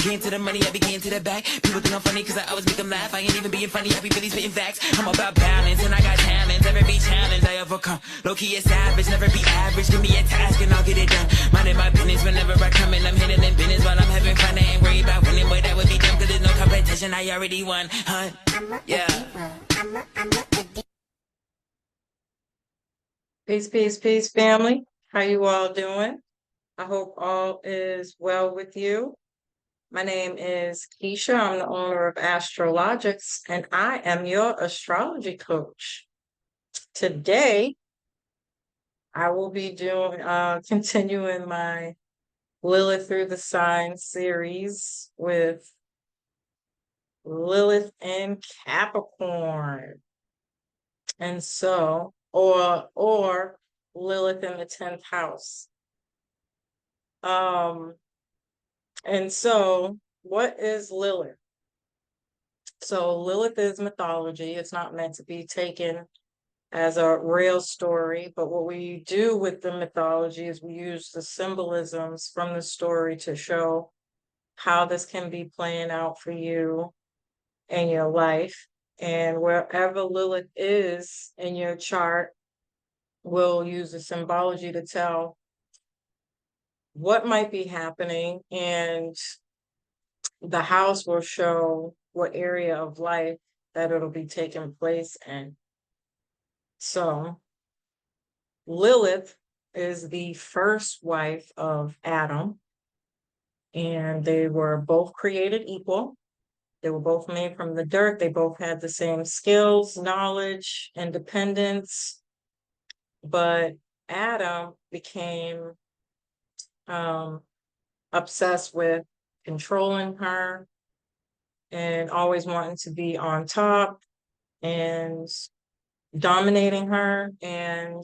Getting to the money, I be getting to the back. People think I'm funny cause I always make them laugh. I ain't even being funny, I be really spitting facts. I'm about balance and I got talents. Every challenge I overcome. Low key is savage, never be average. Give me a task and I'll get it done. Minding my business whenever I come in. I'm hitting in business while I'm having fun. I ain't worried about winning, boy, that would be dumb cause there's no competition. I already won, huh? Yeah. Peace, peace, peace, family. How you all doing? I hope all is well with you. My name is Keisha. I'm the owner of Astrologiks, and I am your astrology coach. Today, I will be doing continuing my Lilith through the signs series with Lilith in Capricorn. And so, or Lilith in the 10th house. And so what is Lilith? So Lilith is mythology. It's not meant to be taken as a real story, but what we do with the mythology is we use the symbolisms from the story to show how this can be playing out for you in your life. And wherever Lilith is in your chart, we'll use the symbology to tell what might be happening, and the house will show what area of life that it'll be taking place in. So Lilith is the first wife of Adam, and they were both created equal. They were both made from the dirt. They both had the same skills, knowledge, independence. But Adam became obsessed with controlling her and always wanting to be on top and dominating her. And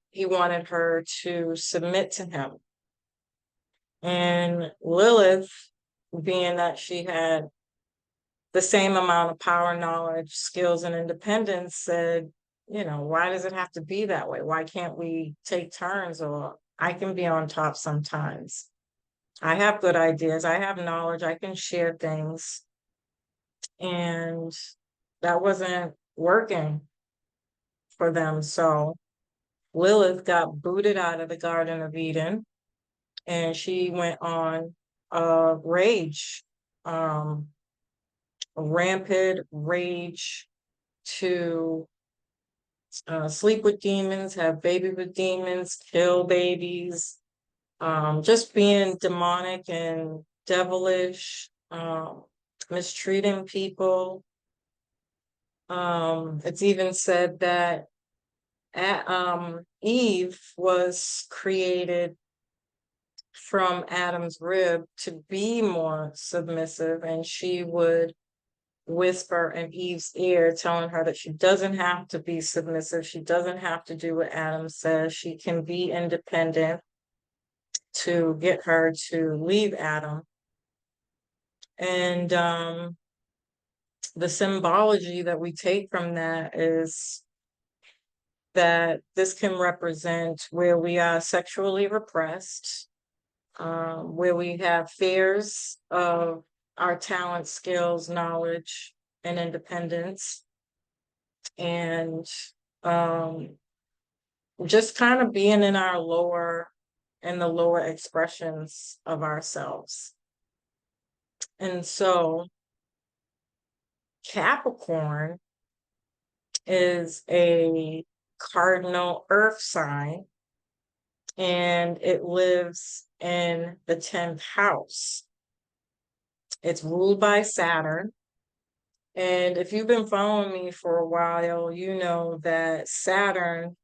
he wanted her to submit to him. And Lilith, being that she had the same amount of power, knowledge, skills, and independence, said, why does it have to be that way? Why can't we take turns? Or I can be on top sometimes. I have good ideas. I have knowledge. I can share things. And that wasn't working for them. So Lilith got booted out of the Garden of Eden, and she went on a rage, rampant rage to sleep with demons, have babies with demons, kill babies, just being demonic and devilish, mistreating people. It's even said that Eve was created from Adam's rib to be more submissive, and she would whisper in Eve's ear, telling her that she doesn't have to be submissive. She doesn't have to do what Adam says. She can be independent, to get her to leave Adam. And the symbology that we take from that is that this can represent where we are sexually repressed, where we have fears of our talent, skills, knowledge, and independence, and just kind of being in the lower expressions of ourselves. And so Capricorn is a cardinal earth sign, and it lives in the 10th house. It's ruled by Saturn. And if you've been following me for a while, you know that Saturn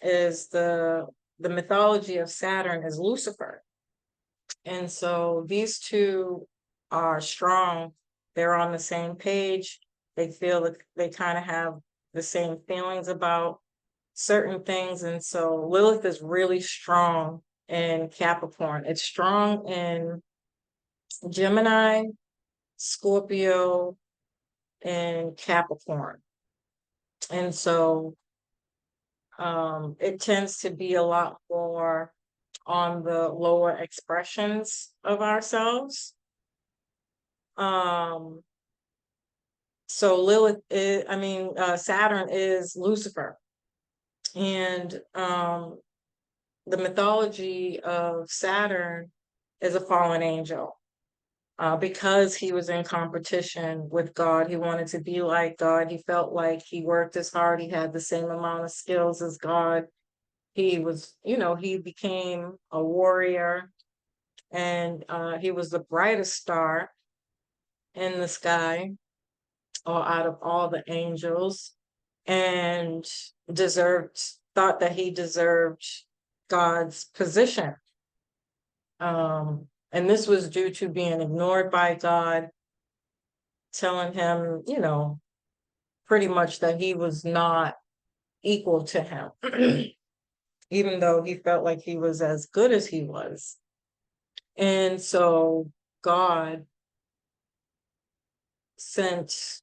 is the mythology of Saturn is Lucifer. And so these two are strong. They're on the same page. They feel that they kind of have the same feelings about certain things. And so Lilith is really strong in Capricorn. It's strong in Gemini, Scorpio, and Capricorn. And so it tends to be a lot more on the lower expressions of ourselves. So Lilith is, Saturn is Lucifer. And the mythology of Saturn is a fallen angel. Because he was in competition with God, he wanted to be like God. He felt like he worked as hard, he had the same amount of skills as God. He was, he became a warrior, and he was the brightest star in the sky, or out of all the angels, and thought that he deserved God's position. And this was due to being ignored by God, telling him, pretty much that he was not equal to him, even though he felt like he was as good as he was. And so God sent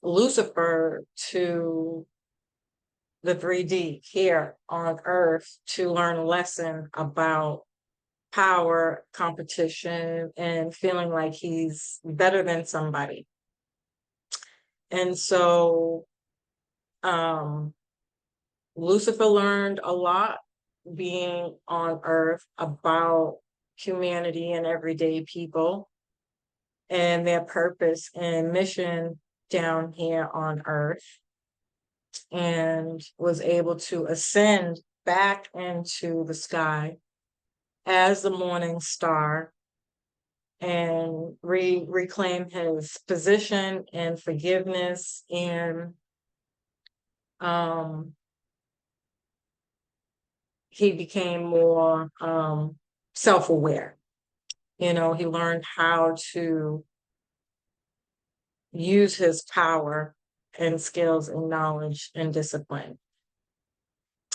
Lucifer to the 3D here on Earth to learn a lesson about power, competition, and feeling like he's better than somebody. And so Lucifer learned a lot being on Earth about humanity and everyday people and their purpose and mission down here on Earth, and was able to ascend back into the sky as the morning star and reclaim his position and forgiveness, and he became more self-aware. He learned how to use his power and skills and knowledge and discipline.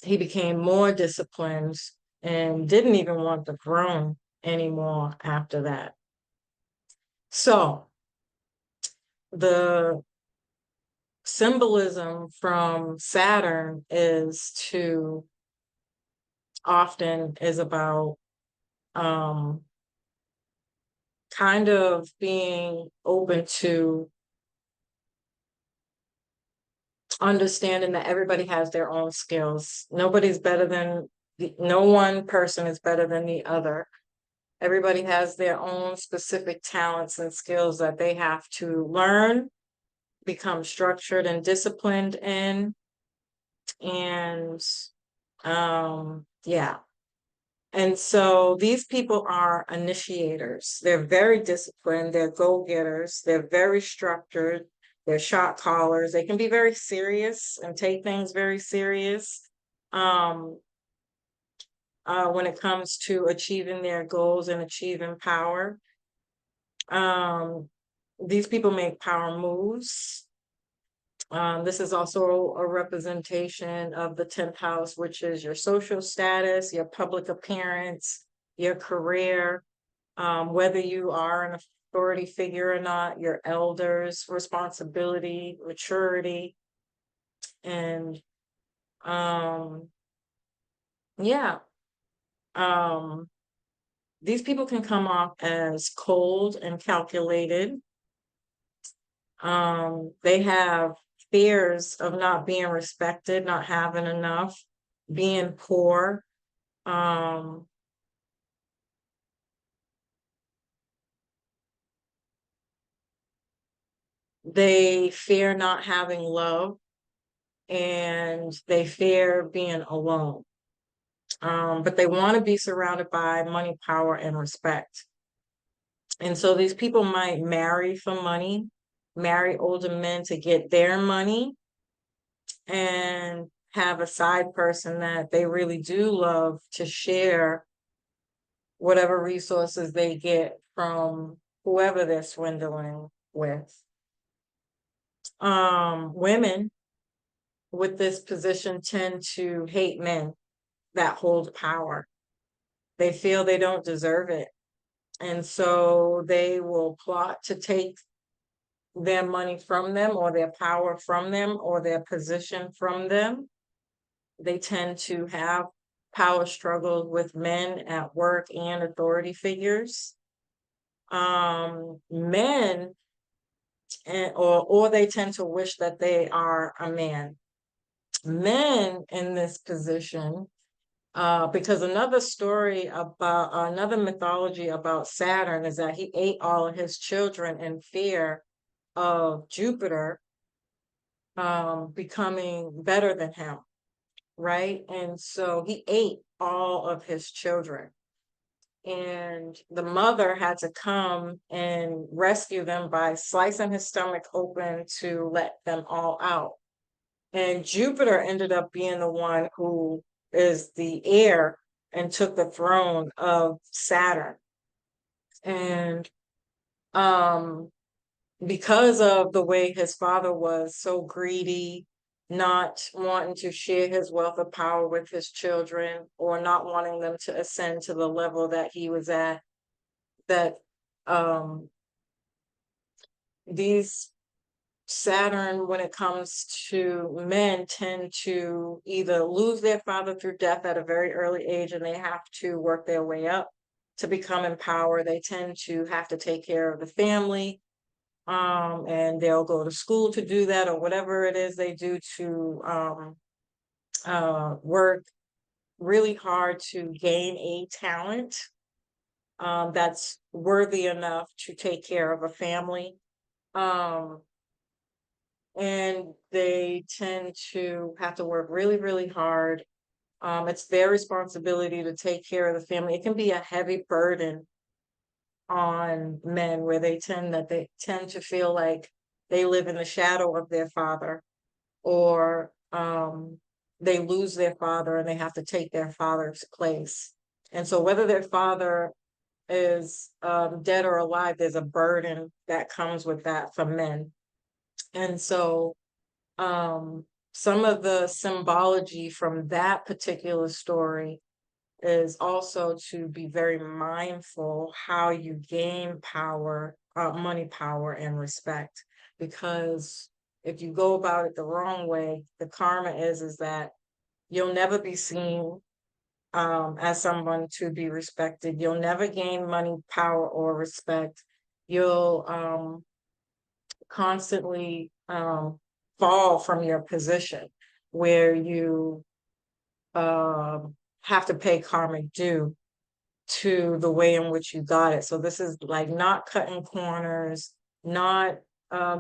He became more disciplined and didn't even want the throne anymore after that. So the symbolism from Saturn is about kind of being open to understanding that everybody has their own skills. No one person is better than the other. Everybody has their own specific talents and skills that they have to learn, become structured and disciplined in. And yeah. And so these people are initiators. They're very disciplined. They're go-getters. They're very structured. They're shot callers. They can be very serious and take things very serious when it comes to achieving their goals and achieving power. These people make power moves. This is also a representation of the 10th house, which is your social status, your public appearance, your career, whether you are an authority figure or not, your elders, responsibility, maturity, and these people can come off as cold and calculated. They have fears of not being respected, not having enough, being poor. They fear not having love, and they fear being alone. But they want to be surrounded by money, power, and respect. And so these people might marry for money, marry older men to get their money, and have a side person that they really do love to share whatever resources they get from whoever they're swindling with. Women with this position tend to hate men that hold power. They feel they don't deserve it. And so they will plot to take their money from them, or their power from them, or their position from them. They tend to have power struggles with men at work and authority figures. Men or they tend to wish that they are a man. Men in this position, because another story about another mythology about Saturn is that he ate all of his children in fear of Jupiter becoming better than him, right? And so he ate all of his children. And the mother had to come and rescue them by slicing his stomach open to let them all out. And Jupiter ended up being the one who is the heir and took the throne of Saturn. And because of the way his father was so greedy, not wanting to share his wealth of power with his children, or not wanting them to ascend to the level that he was at, that these Saturn, when it comes to men, tend to either lose their father through death at a very early age and they have to work their way up to become in power. They tend to have to take care of the family, and they'll go to school to do that, or whatever it is they do to work really hard to gain a talent that's worthy enough to take care of a family. And they tend to have to work really, really hard. It's their responsibility to take care of the family. It can be a heavy burden on men where they tend to feel like they live in the shadow of their father, or they lose their father and they have to take their father's place. And so whether their father is dead or alive, there's a burden that comes with that for men. And so some of the symbology from that particular story is also to be very mindful how you gain power, money, power, and respect. Because if you go about it the wrong way, the karma is that you'll never be seen as someone to be respected. You'll never gain money, power, or respect. You'll constantly fall from your position where you have to pay karmic due to the way in which you got it. So this is like not cutting corners, not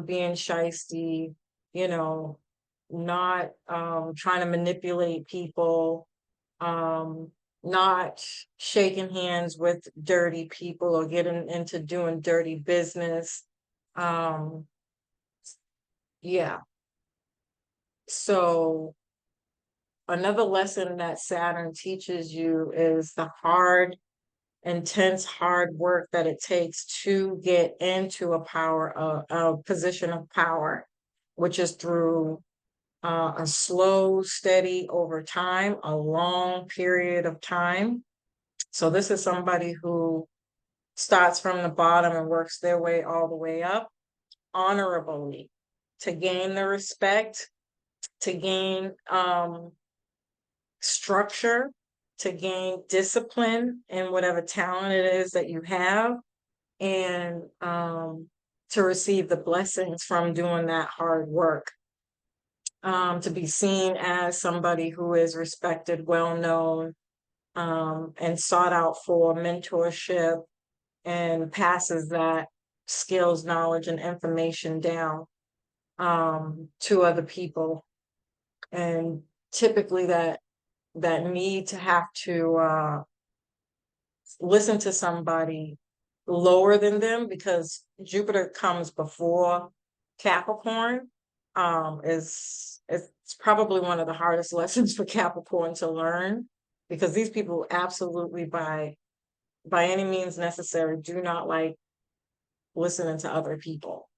being shisty, not trying to manipulate people, not shaking hands with dirty people or getting into doing dirty business. Yeah. So another lesson that Saturn teaches you is the intense hard work that it takes to get into a position of power, which is through a slow, steady over time, a long period of time. So this is somebody who starts from the bottom and works their way all the way up honorably to gain the respect, to gain structure, to gain discipline in whatever talent it is that you have, and to receive the blessings from doing that hard work. To be seen as somebody who is respected, well known, and sought out for mentorship, and passes that skills, knowledge, and information down to other people. And typically that need to have to listen to somebody lower than them, because Jupiter comes before Capricorn, it's probably one of the hardest lessons for Capricorn to learn, because these people absolutely by any means necessary do not like listening to other people.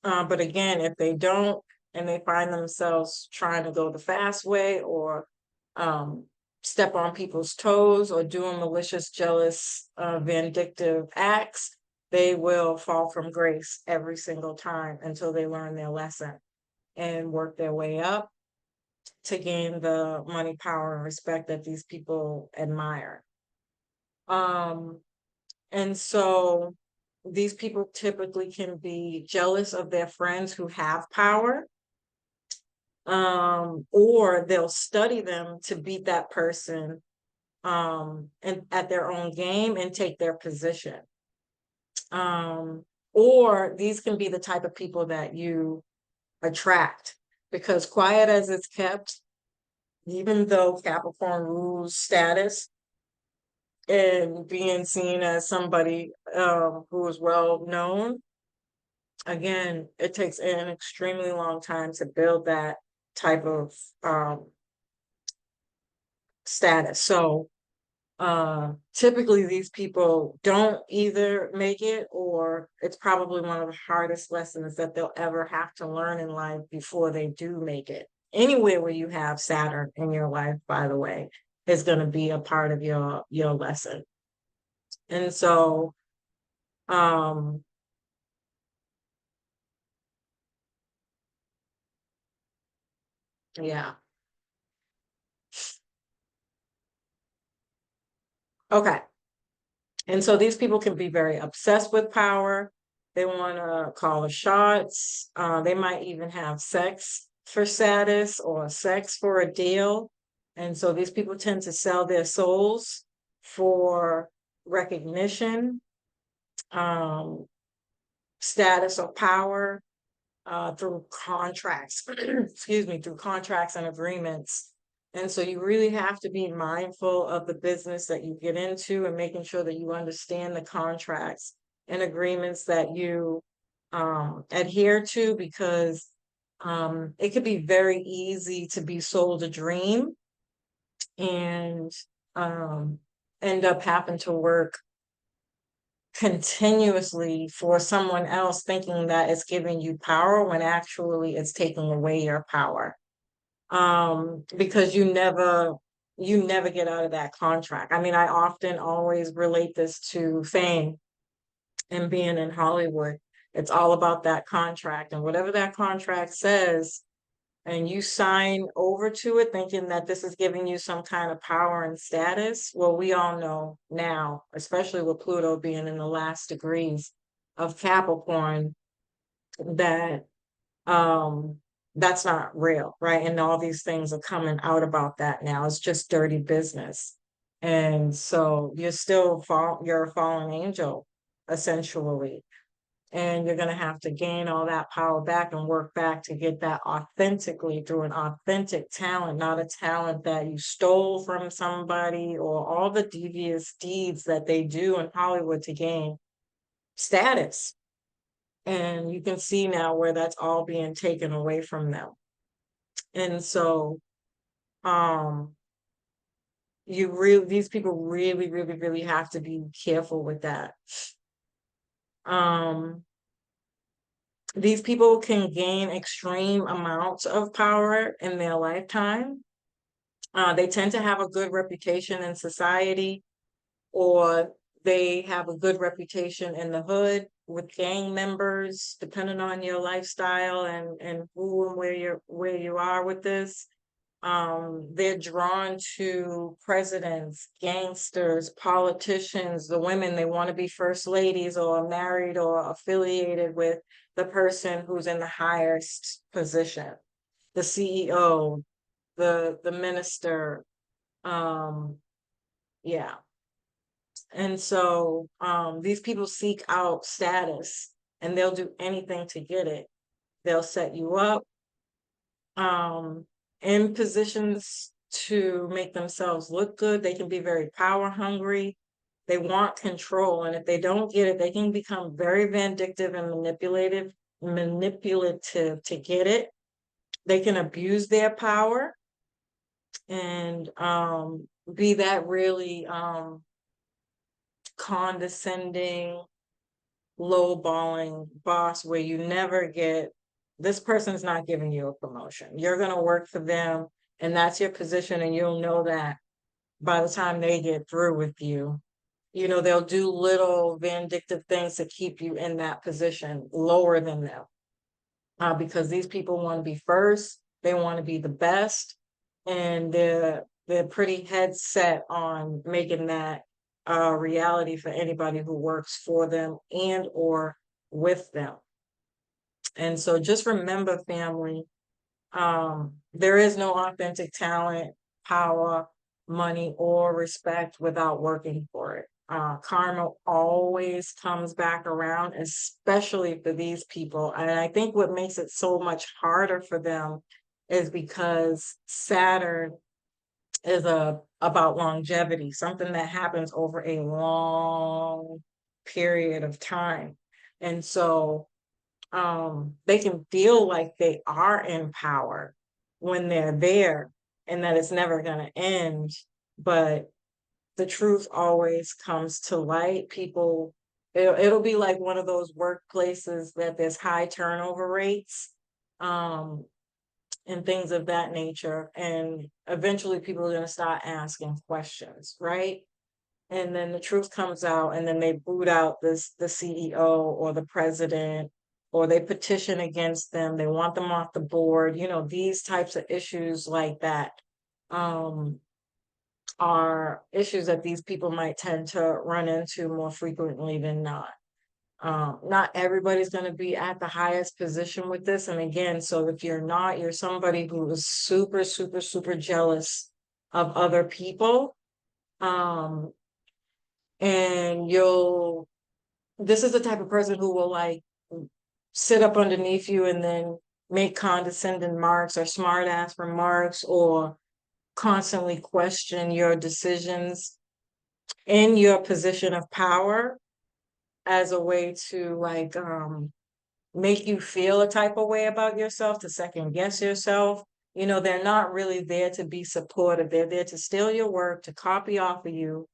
But again, if they don't, and they find themselves trying to go the fast way, or step on people's toes, or doing malicious, jealous, vindictive acts, they will fall from grace every single time until they learn their lesson and work their way up. to gain the money, power, and respect that these people admire. And so these people typically can be jealous of their friends who have power, or they'll study them to beat that person and at their own game and take their position. Or these can be the type of people that you attract, because quiet as it's kept, even though Capricorn rules status and being seen as somebody who is well known, again, it takes an extremely long time to build that type of status. So typically these people don't either make it, or it's probably one of the hardest lessons that they'll ever have to learn in life before they do make it. Anywhere where you have Saturn in your life, by the way, is going to be a part of your lesson. And so yeah. Okay. And so these people can be very obsessed with power. They want to call the shots. They might even have sex for status or sex for a deal. And so these people tend to sell their souls for recognition, status, or power through contracts, excuse me, through contracts and agreements. And so you really have to be mindful of the business that you get into and making sure that you understand the contracts and agreements that you adhere to, because it could be very easy to be sold a dream and end up having to work continuously for someone else, thinking that it's giving you power when actually it's taking away your power. Because you never get out of that contract. I mean, I often always relate this to fame and being in Hollywood. It's all about that contract, and whatever that contract says, and you sign over to it thinking that this is giving you some kind of power and status. Well, we all know now, especially with Pluto being in the last degrees of Capricorn, that that's not real, right? And all these things are coming out about that now. It's just dirty business. And so you're you're a fallen angel, essentially. And you're going to have to gain all that power back and work back to get that authentically through an authentic talent, not a talent that you stole from somebody, or all the devious deeds that they do in Hollywood to gain status. And you can see now where that's all being taken away from them. And so these people really have to be careful with that. These people can gain extreme amounts of power in their lifetime. They tend to have a good reputation in society, or they have a good reputation in the hood with gang members, depending on your lifestyle and who and where you are with this. They're drawn to presidents, gangsters, politicians, the women. They want to be first ladies or married or affiliated with the person who's in the highest position, the CEO, the minister. Yeah. And so these people seek out status, and they'll do anything to get it. They'll set you up in positions to make themselves look good. They can be very power hungry. They want control. And if they don't get it, they can become very vindictive and manipulative to get it. They can abuse their power and be that really condescending, lowballing boss where you never get, this person's not giving you a promotion. You're going to work for them, and that's your position, and you'll know that by the time they get through with you. You know, they'll do little vindictive things to keep you in that position lower than them, because these people want to be first. They want to be the best. and they're pretty head set on making that a reality for anybody who works for them and or with them. And so just remember, family, there is no authentic talent, power, money, or respect without working for it. Karma always comes back around, especially for these people. And I think what makes it so much harder for them is because Saturn is about longevity, something that happens over a long period of time. And so they can feel like they are in power when they're there and that it's never going to end. But the truth always comes to light. People, it'll be like one of those workplaces that there's high turnover rates, and things of that nature. And eventually people are going to start asking questions, right? And then the truth comes out, and then they boot out the CEO or the president, or they petition against them. They want them off the board. You know, these types of issues like that are issues that these people might tend to run into more frequently than not. Not everybody's going to be at the highest position with this. And again, so if you're not, you're somebody who is super, super, super jealous of other people. And this is the type of person who will like sit up underneath you and then make condescending remarks or smart ass remarks, or constantly question your decisions in your position of power as a way to like make you feel a type of way about yourself, to second guess yourself. You know, they're not really there to be supportive. They're there to steal your work, to copy off of you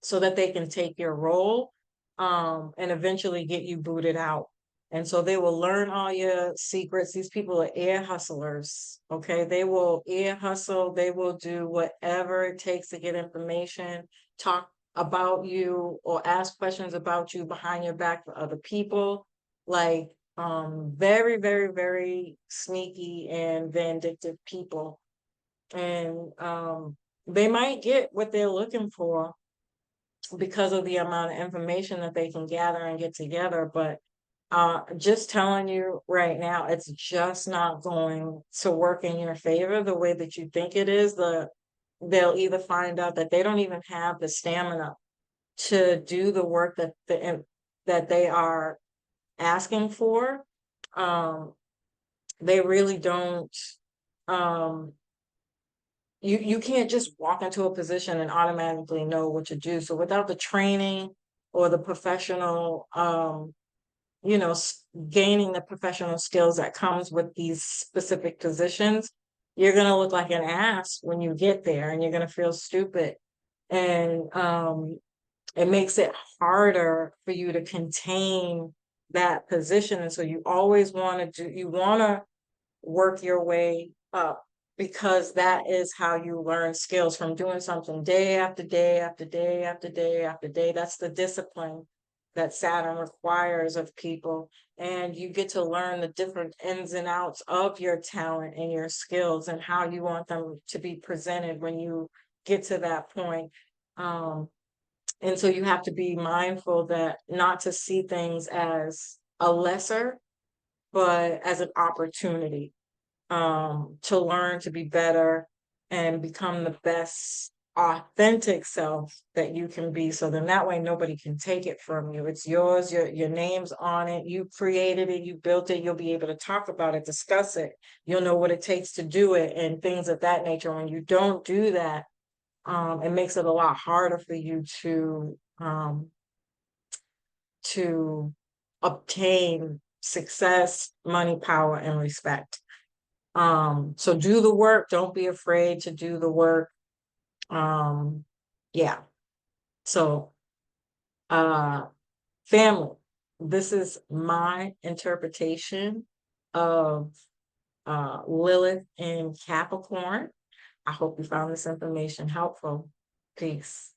so that they can take your role, and eventually get you booted out. And so they will learn all your secrets. These people are ear hustlers. Okay. They will ear hustle. They will do whatever it takes to get information, talk about you, or ask questions about you behind your back for other people. Like, very, very, very sneaky and vindictive people. And they might get what they're looking for because of the amount of information that they can gather and get together. But just telling you right now, it's just not going to work in your favor the way that you think it is. They'll either find out that they don't even have the stamina to do the work that they are asking for. They really don't. You can't just walk into a position and automatically know what to do. So without the training or the professional, you know, gaining the professional skills that comes with these specific positions, you're going to look like an ass when you get there, and you're going to feel stupid. And it makes it harder for you to contain that position. And so you always want to work your way up, because that is how you learn skills, from doing something day after day after day after day after day. That's the discipline that Saturn requires of people. And you get to learn the different ins and outs of your talent and your skills, and how you want them to be presented when you get to that point. And so you have to be mindful that not to see things as a lesser, but as an opportunity, to learn to be better and become the best authentic self that you can be. So then that way nobody can take it from you. It's yours, your name's on it. You created it, you built it, you'll be able to talk about it, discuss it. You'll know what it takes to do it and things of that nature. When you don't do that, it makes it a lot harder for you to obtain success, money, power, and respect. So do the work. Don't be afraid to do the work. Yeah. So, family, this is my interpretation of Lilith in Capricorn. I hope you found this information helpful. Peace.